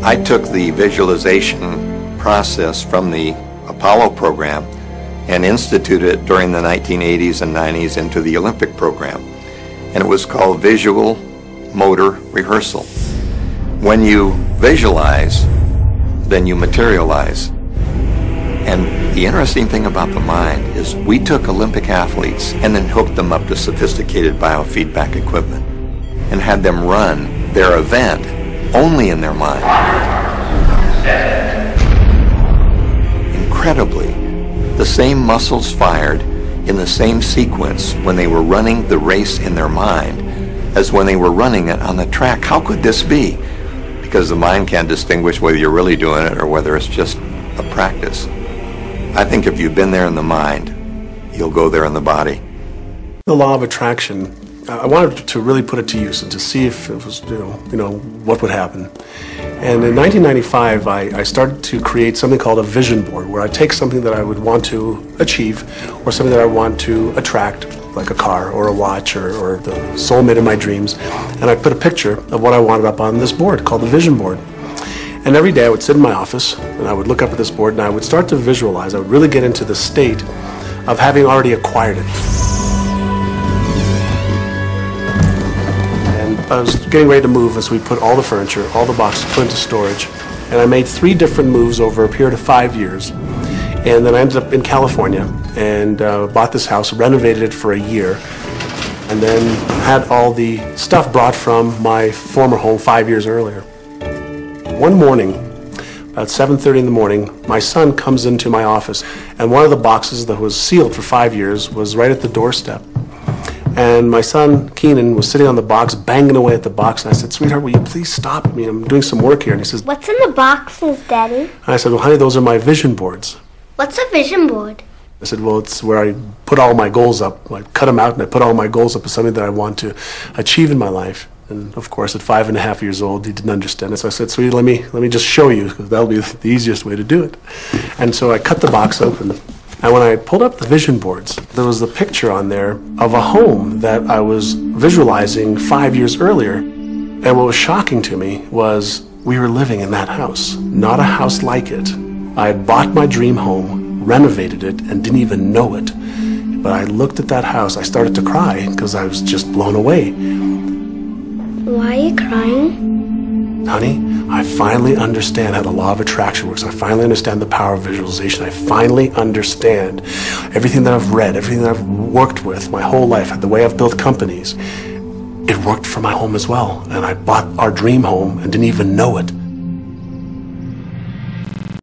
I took the visualization process from the Apollo program and instituted it during the 1980s and 90s into the Olympic program. And it was called visual motor rehearsal. When you visualize, then you materialize. And the interesting thing about the mind is we took Olympic athletes and then hooked them up to sophisticated biofeedback equipment and had them run their event only in their mind. Incredibly, the same muscles fired in the same sequence when they were running the race in their mind as when they were running it on the track. How could this be? Because the mind can't distinguish whether you're really doing it or whether it's just a practice. I think if you've been there in the mind, you'll go there in the body. The law of attraction, I wanted to really put it to use and to see if it was, what would happen. And in 1995, I started to create something called a vision board, where I take something that I would want to achieve or something that I want to attract, like a car or a watch or the soulmate of my dreams, and I put a picture of what I wanted up on this board called the vision board. And every day I would sit in my office and I would look up at this board and I would start to visualize. I would really get into the state of having already acquired it. And I was getting ready to move as we put all the furniture, all the boxes put into storage. And I made 3 different moves over a period of 5 years. And then I ended up in California and bought this house, renovated it for a year, and then had all the stuff brought from my former home 5 years earlier. One morning, about 7:30 in the morning, my son comes into my office, and one of the boxes that was sealed for 5 years was right at the doorstep. And my son, Keenan, was sitting on the box, banging away at the box, and I said, "Sweetheart, will you please stop? I'm doing some work here." And he says, "What's in the boxes, Daddy?" And I said, "Well, honey, those are my vision boards." "What's a vision board?" I said, "Well, it's where I put all my goals up. I cut them out and I put all my goals up as something that I want to achieve in my life." And of course, at 5.5 years old, he didn't understand it. So I said, "Sweetie, let me just show you, because that'll be the easiest way to do it." And so I cut the box open. And when I pulled up the vision boards, there was a picture on there of a home that I was visualizing 5 years earlier. And what was shocking to me was we were living in that house, not a house like it. I had bought my dream home, renovated it, and didn't even know it. But I looked at that house, I started to cry because I was just blown away. "Why are you crying?" "Honey, I finally understand how the law of attraction works. I finally understand the power of visualization. I finally understand everything that I've read, everything that I've worked with my whole life, the way I've built companies. It worked for my home as well. And I bought our dream home and didn't even know it."